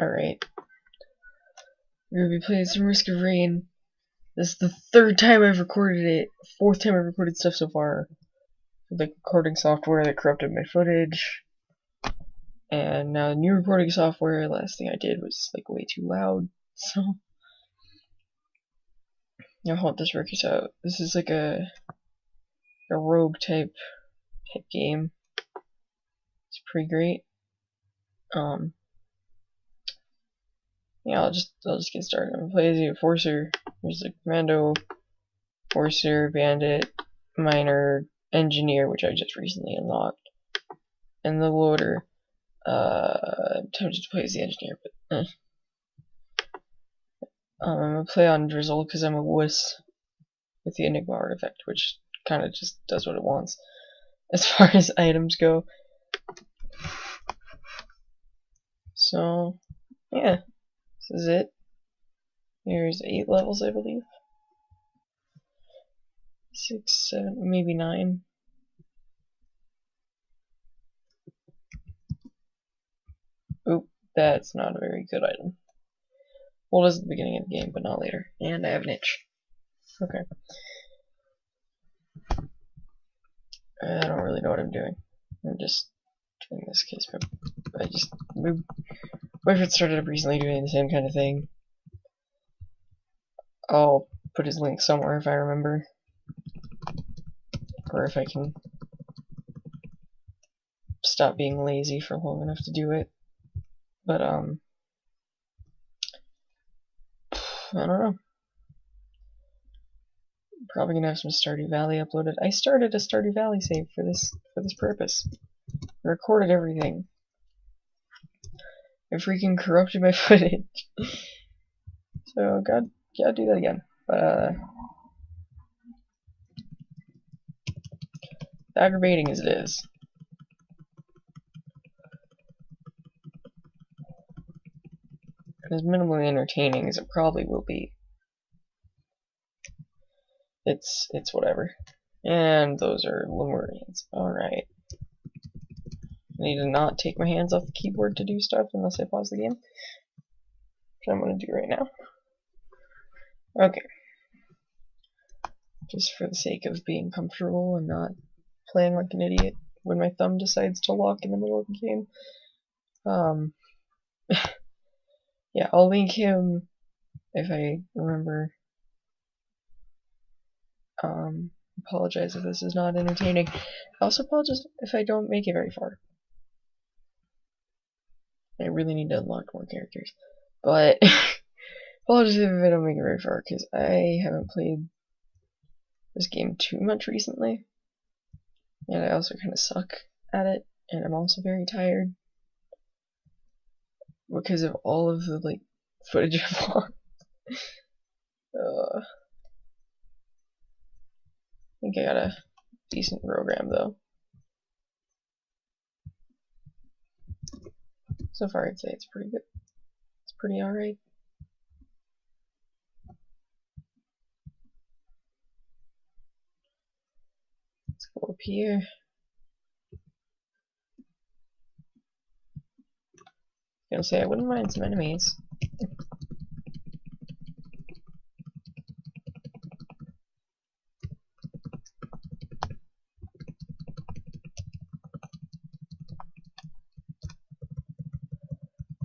Alright. We're gonna be playing some Risk of Rain. This is the third time I've recorded it. Fourth time I've recorded stuff so far. The recording software that corrupted my footage. And now new recording software. Last thing I did was like way too loud. So I hope this works out. This is like a rogue type game. It's pretty great. Yeah, I'll just get started. I'm gonna play as a Enforcer. There's a Commando, Enforcer, Bandit, Miner, Engineer, which I just recently unlocked, and the Loader. I'm tempted to play as the Engineer, but I'm gonna play on Drizzle because I'm a wuss with the Enigma artifact, which kind of just does what it wants as far as items go. So, yeah, this is it. There's 8 levels, I believe. 6, 7, maybe 9. Oop, that's not a very good item. Well, it is at the beginning of the game, but not later. And I have an itch. Okay. I don't really know what I'm doing. I'm just doing this case. I just moved. Wayford started up recently doing the same kind of thing. I'll put his link somewhere if I remember. Or if I can stop being lazy for long enough to do it. But, I don't know. Probably gonna have some Stardew Valley uploaded. I started a Stardew Valley save for this purpose. I recorded everything. I freaking corrupted my footage. So gotta do that again. But aggravating as it is. And as minimally entertaining as it probably will be. It's whatever. And those are Lemurians. Alright. I need to not take my hands off the keyboard to do stuff unless I pause the game. Which I'm gonna do right now. Okay. Just for the sake of being comfortable and not playing like an idiot when my thumb decides to lock in the middle of the game. Yeah, I'll link him if I remember. Apologize if this is not entertaining. I also apologize if I don't make it very far. I really need to unlock more characters. But apologize if I don't make it very far, because I haven't played this game too much recently. And I also kind of suck at it, and I'm also very tired. Because of all of the, like, footage I've lost. I think I got a decent program, though. So far, I'd say it's pretty good. It's pretty alright. Let's go up here. Gonna say I wouldn't mind some enemies.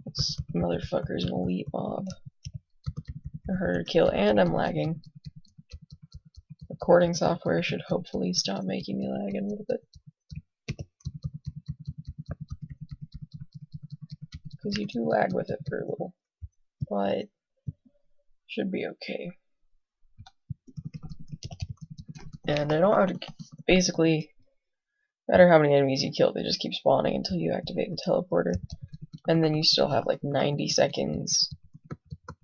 This motherfucker's an elite mob. They're harder to kill, and I'm lagging. Recording software should hopefully stop making me lag a little bit. Because you do lag with it for a little. But should be okay. And I don't have to basically, no matter how many enemies you kill, they just keep spawning until you activate the teleporter. And then you still have like 90 seconds,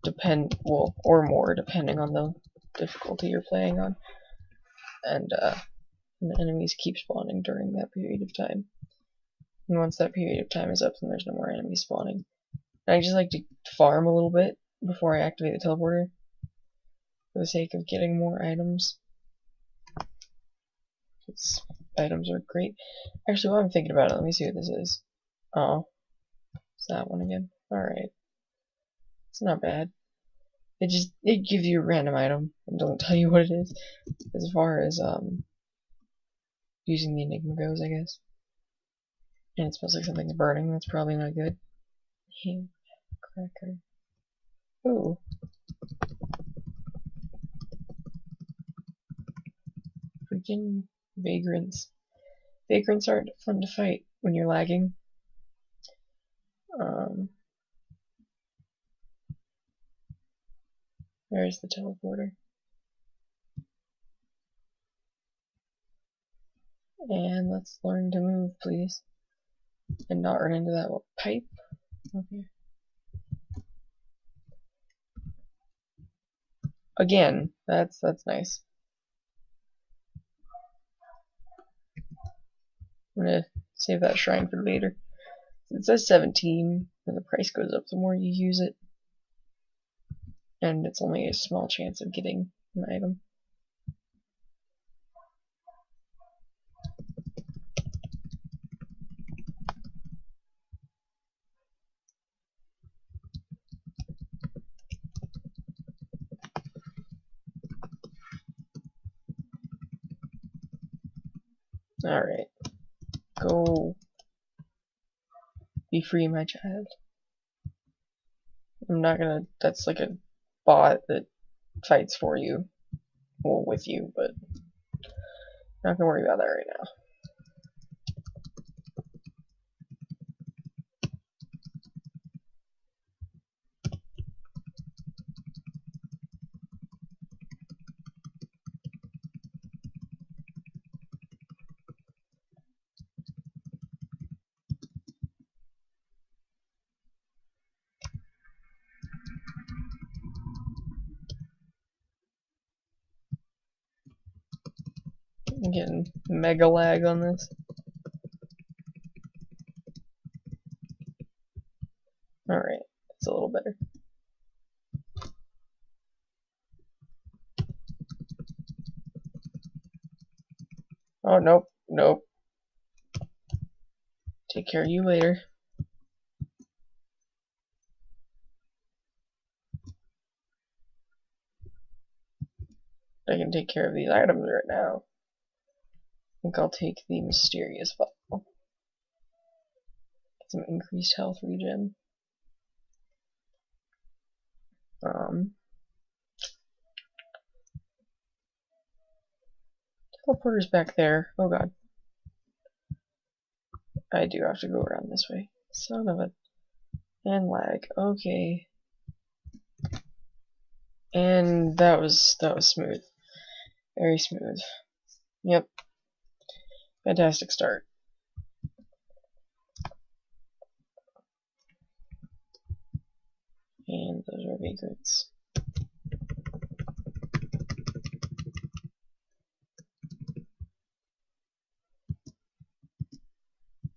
or more, depending on the difficulty you're playing on. And the enemies keep spawning during that period of time. And once that period of time is up, then there's no more enemies spawning. And I just like to farm a little bit before I activate the teleporter, for the sake of getting more items. Because items are great. Actually, while I'm thinking about it, let me see what this is. Oh, it's that one again. Alright. It's not bad. It gives you a random item and doesn't tell you what it is. As far as using the Enigma goes, I guess. And it smells like something's burning. That's probably not good. Ham cracker. Ooh. Freaking vagrants. Vagrants aren't fun to fight when you're lagging. There's the teleporter. And let's learn to move, please. And not run into that pipe. Okay. Again, that's nice. I'm gonna save that shrine for later. It says 17, and the price goes up the more you use it. And it's only a small chance of getting an item. Alright. Go. Be free, my child. I'm not gonna. That's like a bot that fights for you. Well, with you, but. Not gonna worry about that right now. I'm getting mega lag on this. Alright, it's a little better. Oh, nope, nope. Take care of you later. I can take care of these items right now. I think I'll take the mysterious bottle. Get some increased health regen. Teleporter's back there. Oh god. I do have to go around this way. Son of a... And lag. Okay. And that was smooth. Very smooth. Yep. Fantastic start. And those are vagrants.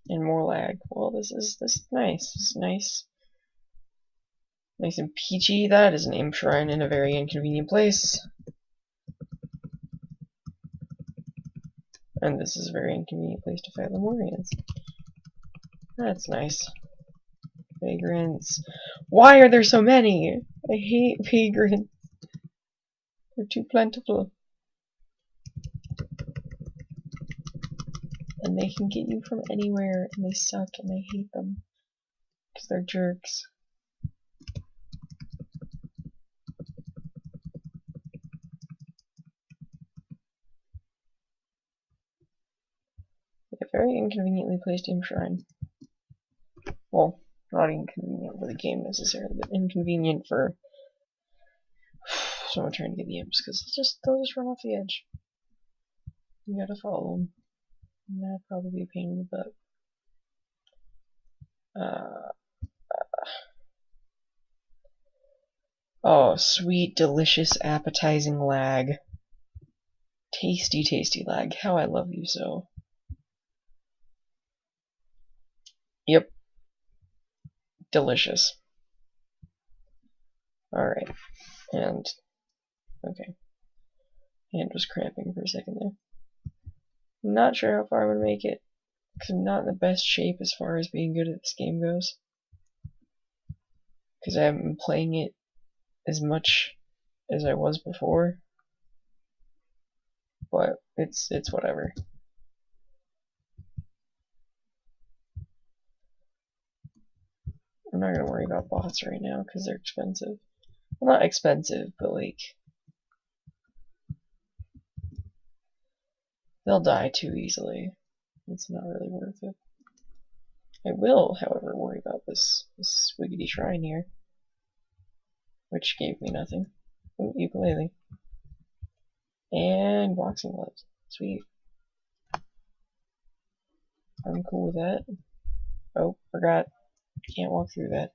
And more lag. Well, this is nice. This is nice. Nice and peachy. That is an imp shrine in a very inconvenient place. And this is a very inconvenient place to fight Lemurians. That's nice. Vagrants. Why are there so many? I hate vagrants. They're too plentiful. And they can get you from anywhere, and they suck, and I hate them. Because they're jerks. A very inconveniently placed imp shrine. Well, not inconvenient for the game necessarily, but inconvenient for someone trying to get the imps, because they'll just run off the edge. You gotta follow them. And that'd probably be a pain in the butt. Oh, sweet, delicious, appetizing lag. Tasty, tasty lag. How I love you so. Yep. Delicious. Alright. And, okay. Hand was cramping for a second there. I'm not sure how far I'm gonna make it, because I'm not in the best shape as far as being good at this game goes. because I haven't been playing it as much as I was before. But it's whatever. I'm not gonna worry about bots right now because they're expensive. Well, not expensive, but like they'll die too easily. It's not really worth it. I will, however, worry about this Swiggity Shrine here, which gave me nothing. Ooh, ukulele. And boxing gloves. Sweet. I'm cool with that. Oh, forgot. Can't walk through that.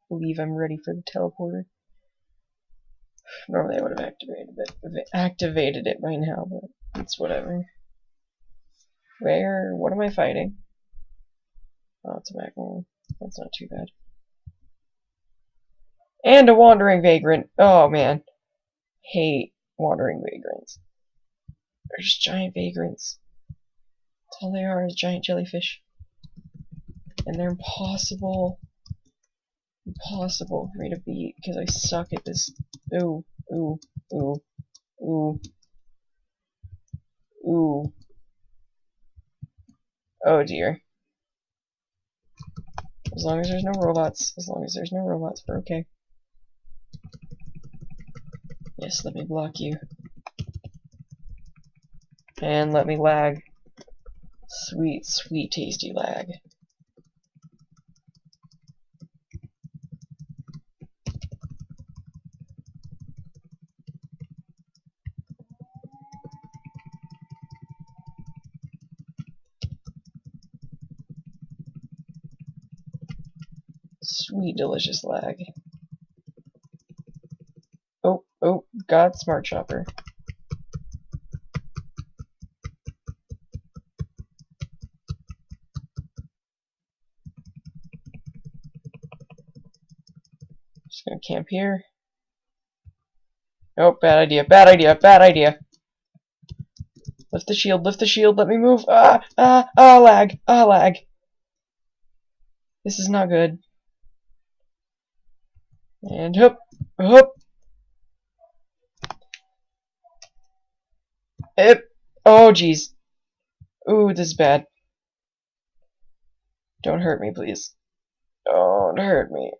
Believe I'm ready for the teleporter. Normally I would have activated it by now, but it's whatever. What am I fighting? Oh, it's a Magma. That's not too bad. And a Wandering Vagrant. Oh, man. Hate Wandering Vagrants. They're just giant vagrants. That's all they are, is giant jellyfish. And they're impossible for me to beat, because I suck at this. Ooh, ooh, ooh, ooh, ooh. Oh dear. As long as there's no robots, we're okay. Yes, let me block you. And let me lag. Sweet, sweet, tasty lag. Sweet, delicious lag. Oh, oh, God, Smart Chopper. Just gonna camp here. Oh, bad idea, bad idea, bad idea. Lift the shield, let me move. Lag, lag. This is not good. And hoop, hoop. Oh, jeez. Ooh, this is bad. Don't hurt me, please. Don't hurt me.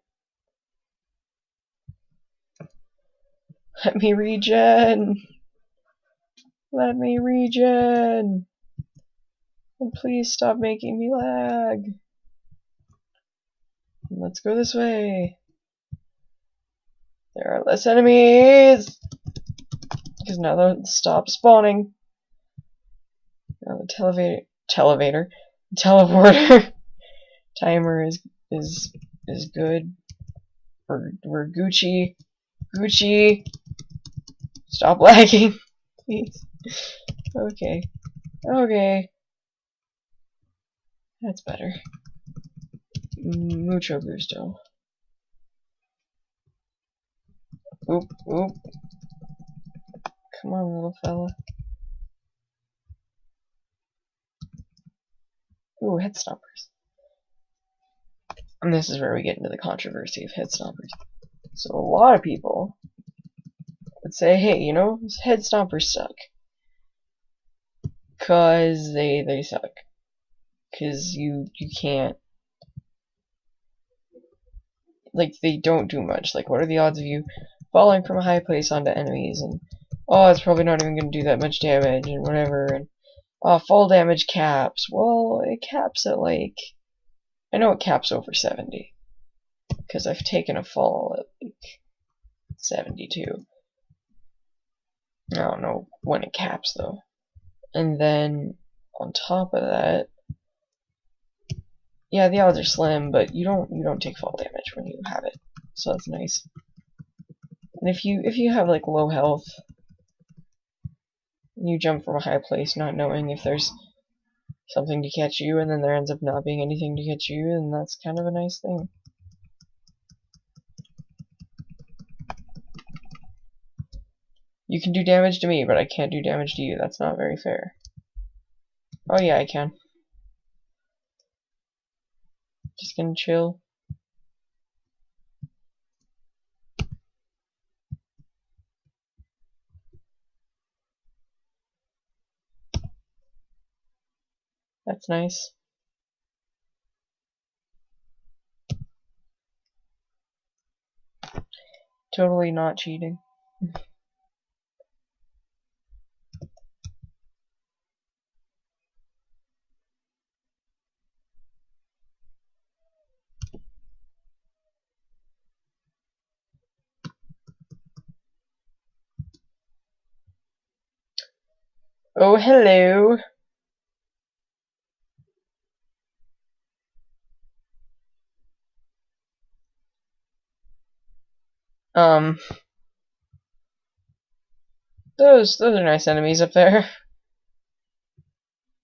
Let me regen. Let me regen. And please stop making me lag. Let's go this way. There are less enemies. Because now they'll stop spawning. Now the teleporter timer is good. We're Gucci. Gucci. Stop lagging, please. Okay. Okay. That's better. Mucho gusto. Oop, oop. Come on, little fella. Ooh, head stompers. And this is where we get into the controversy of head stompers. So a lot of people would say, hey, you know, head stompers suck. Cause they suck. Cause you can't, like, they don't do much. Like, what are the odds of you falling from a high place onto enemies, and oh, it's probably not even gonna do that much damage, and whatever, and fall damage caps. Well, it caps at, like, I know it caps over 70. Because I've taken a fall at, like, 72. I don't know when it caps, though. And then, on top of that, yeah, the odds are slim, but you don't take fall damage when you have it, so that's nice. And if you have like low health, and you jump from a high place not knowing if there's something to catch you, and then there ends up not being anything to catch you, and that's kind of a nice thing. You can do damage to me, but I can't do damage to you. That's not very fair. Oh yeah, I can. Just gonna chill. That's nice. Totally not cheating. Oh, hello. Those are nice enemies up there.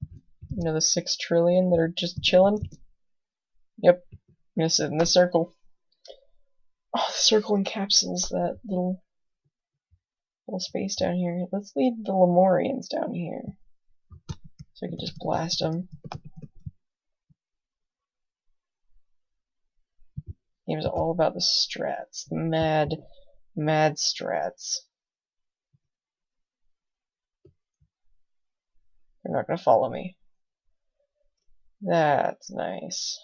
You know, the 6 trillion that are just chilling. Yep. I'm gonna sit in the circle. Oh, the circle encapsulates that little space down here. Let's leave the Lemurians down here, so I can just blast them. It was all about the strats, the mad strats. They're not gonna follow me. That's nice.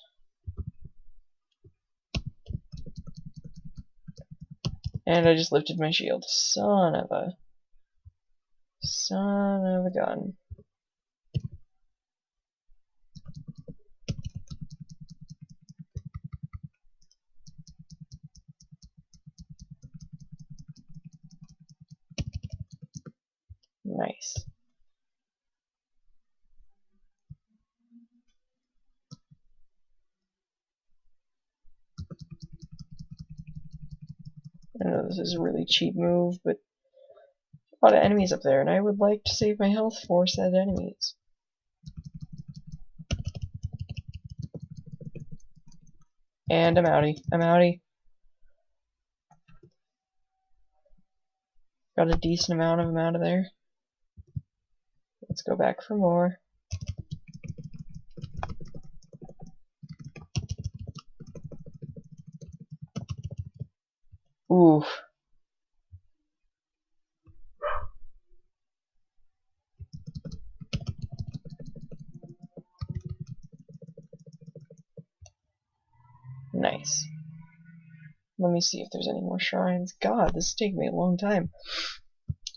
And I just lifted my shield. Son of a gun. Nice. I know this is a really cheap move, but a lot of enemies up there, and I would like to save my health for said enemies. And I'm outie. I'm outie. Got a decent amount of them out of there. Let's go back for more. Oof. Nice. Let me see if there's any more shrines. God, this is taking me a long time.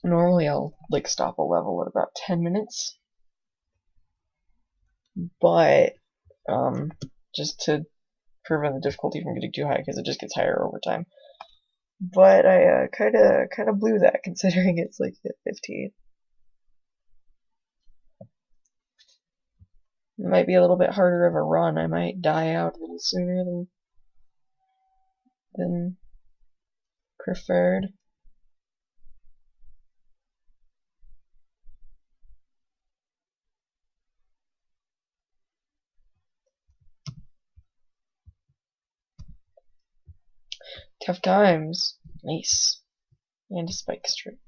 Normally I'll like stop a level at about 10 minutes. But just to prevent the difficulty from getting too high, because it just gets higher over time. But I kind of blew that, considering it's like at 15. It might be a little bit harder of a run. I might die out a little sooner than preferred. Tough times. Nice. And a spike strip.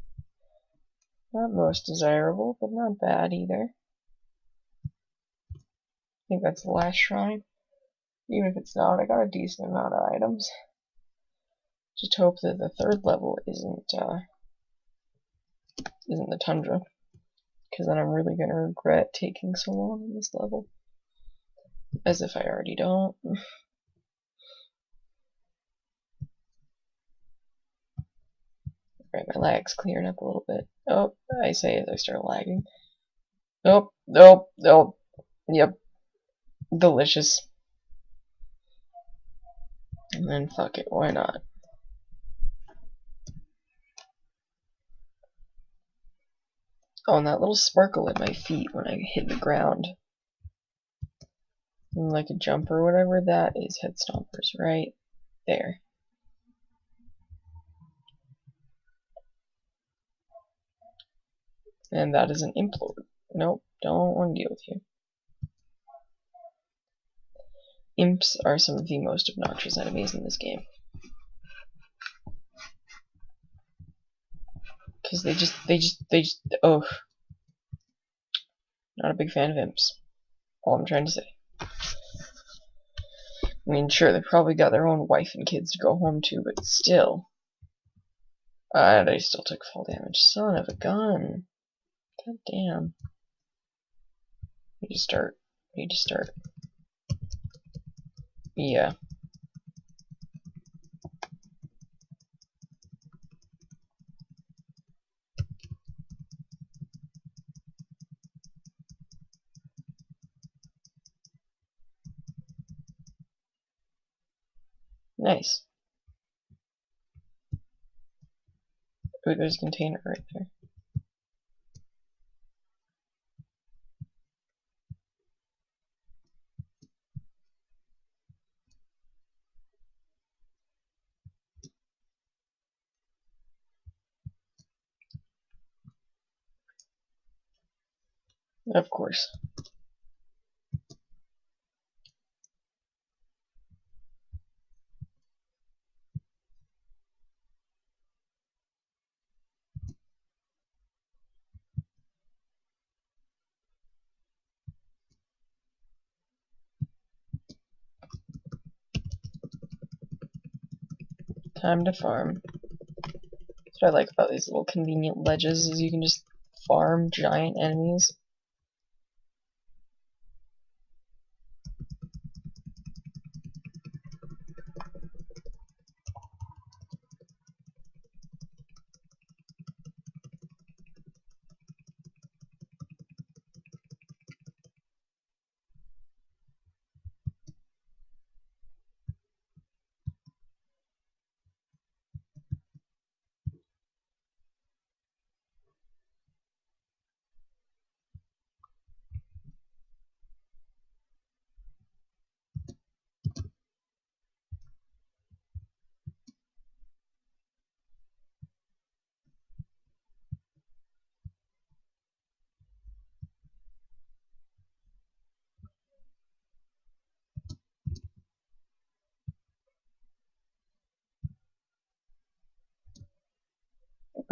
Not most desirable, but not bad either. I think that's the last shrine. Even if it's not, I got a decent amount of items. Just hope that the 3rd level isn't the tundra, because then I'm really gonna regret taking so long in this level. As if I already don't. Right, my lag's clearing up a little bit. Oh, I say as I start lagging. Nope, nope, nope. Yep. Delicious. And then fuck it, why not? Oh, and that little sparkle at my feet when I hit the ground. And like a jump or whatever, that is head stompers right there. And that is an implode. Nope, don't want to deal with you. Imps are some of the most obnoxious enemies in this game. Because they just, oh. Not a big fan of imps. All I'm trying to say. I mean, sure, they probably got their own wife and kids to go home to, but still. And I still took full damage. Son of a gun. God damn. Need to start. Need to start. Yeah. Nice. Ooh, there's a container right there. Of course. Time to farm. That's what I like about these little convenient ledges, is you can just farm giant enemies.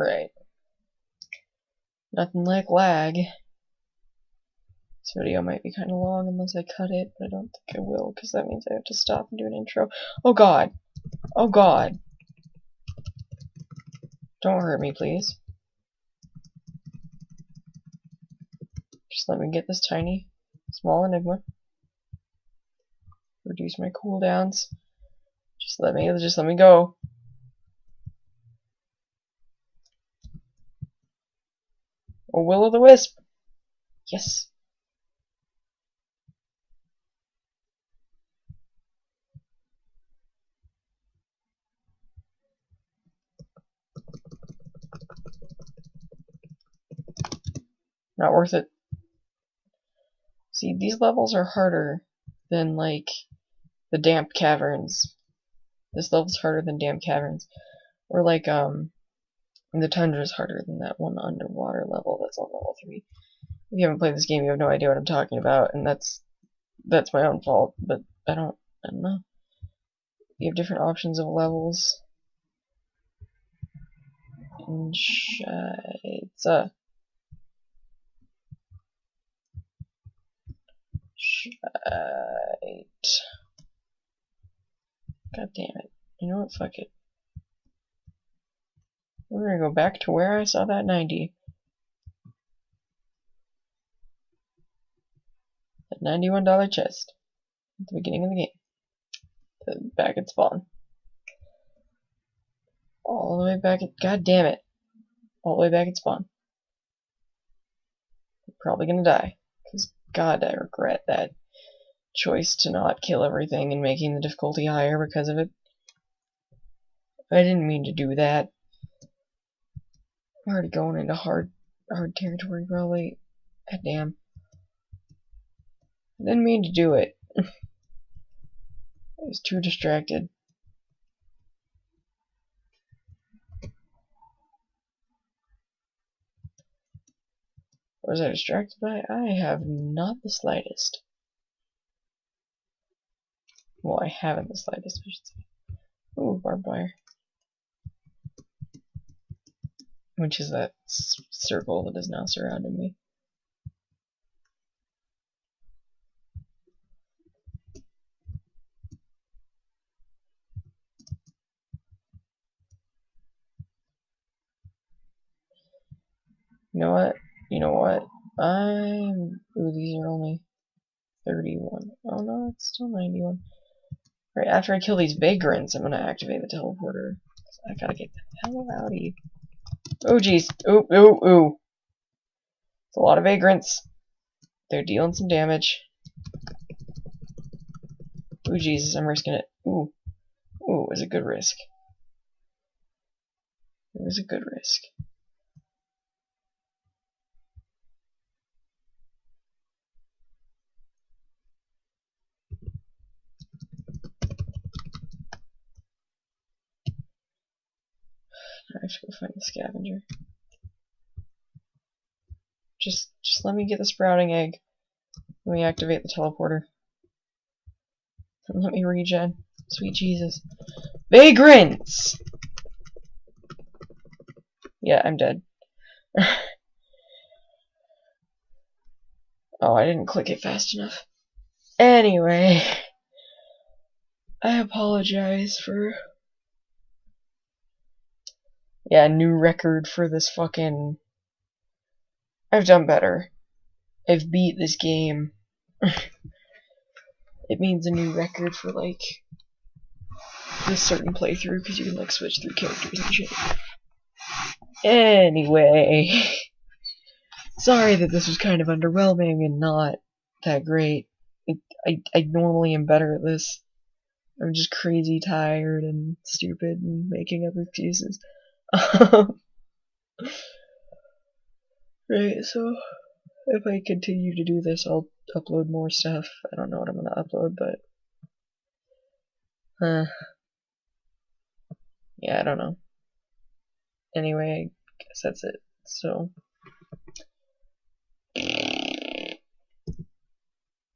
Right. Nothing like lag. This video might be kind of long unless I cut it, but I don't think I will, because that means I have to stop and do an intro. Oh god! Oh god! Don't hurt me, please. Just let me get this tiny, small enigma. Reduce my cooldowns. Just let me go. Oh, will-o'-the-wisp! Yes! Not worth it. See, these levels are harder than, like, the damp caverns. This level's harder than damp caverns. Or, like, the tundra is harder than that one underwater level that's on level 3. If you haven't played this game, you have no idea what I'm talking about, and that's my own fault, but I don't know. You have different options of levels. And Shite. God damn it. You know what? Fuck it. We're gonna go back to where I saw that 90. That $91 chest. At the beginning of the game. Back at spawn. All the way back at... God damn it. All the way back at spawn. I'm probably gonna die. Because, God, I regret that choice to not kill everything and making the difficulty higher because of it. I didn't mean to do that. I'm already going into hard territory, probably. God damn. I didn't mean to do it. I was too distracted. What was I distracted by? I have not the slightest. Well, I haven't the slightest, I should say. Ooh, barbed wire. Which is that circle that is now surrounding me. You know what? You know what? Ooh, these are only 31. Oh no, it's still 91. Right, after I kill these vagrants, I'm gonna activate the teleporter. I gotta get the hell out of here. Oh jeez. Ooh, ooh, ooh. It's a lot of vagrants. They're dealing some damage. Ooh, Jesus, I'm risking it. Ooh. Ooh, it was a good risk. It was a good risk. I have to go find the scavenger. Just let me get the sprouting egg. Let me activate the teleporter. And let me regen. Sweet Jesus. Vagrants! Yeah, I'm dead. Oh, I didn't click it fast enough. Anyway, I apologize for... Yeah, new record for this fucking... I've done better. I've beat this game. It means a new record for, like, this certain playthrough, because you can, like, switch through characters and shit. Anyway... Sorry that this was kind of underwhelming and not that great. I normally am better at this. I'm just crazy tired and stupid and making up excuses. Right, so if I continue to do this, I'll upload more stuff. I don't know what I'm gonna upload, but yeah, I don't know. Anyway, I guess that's it. So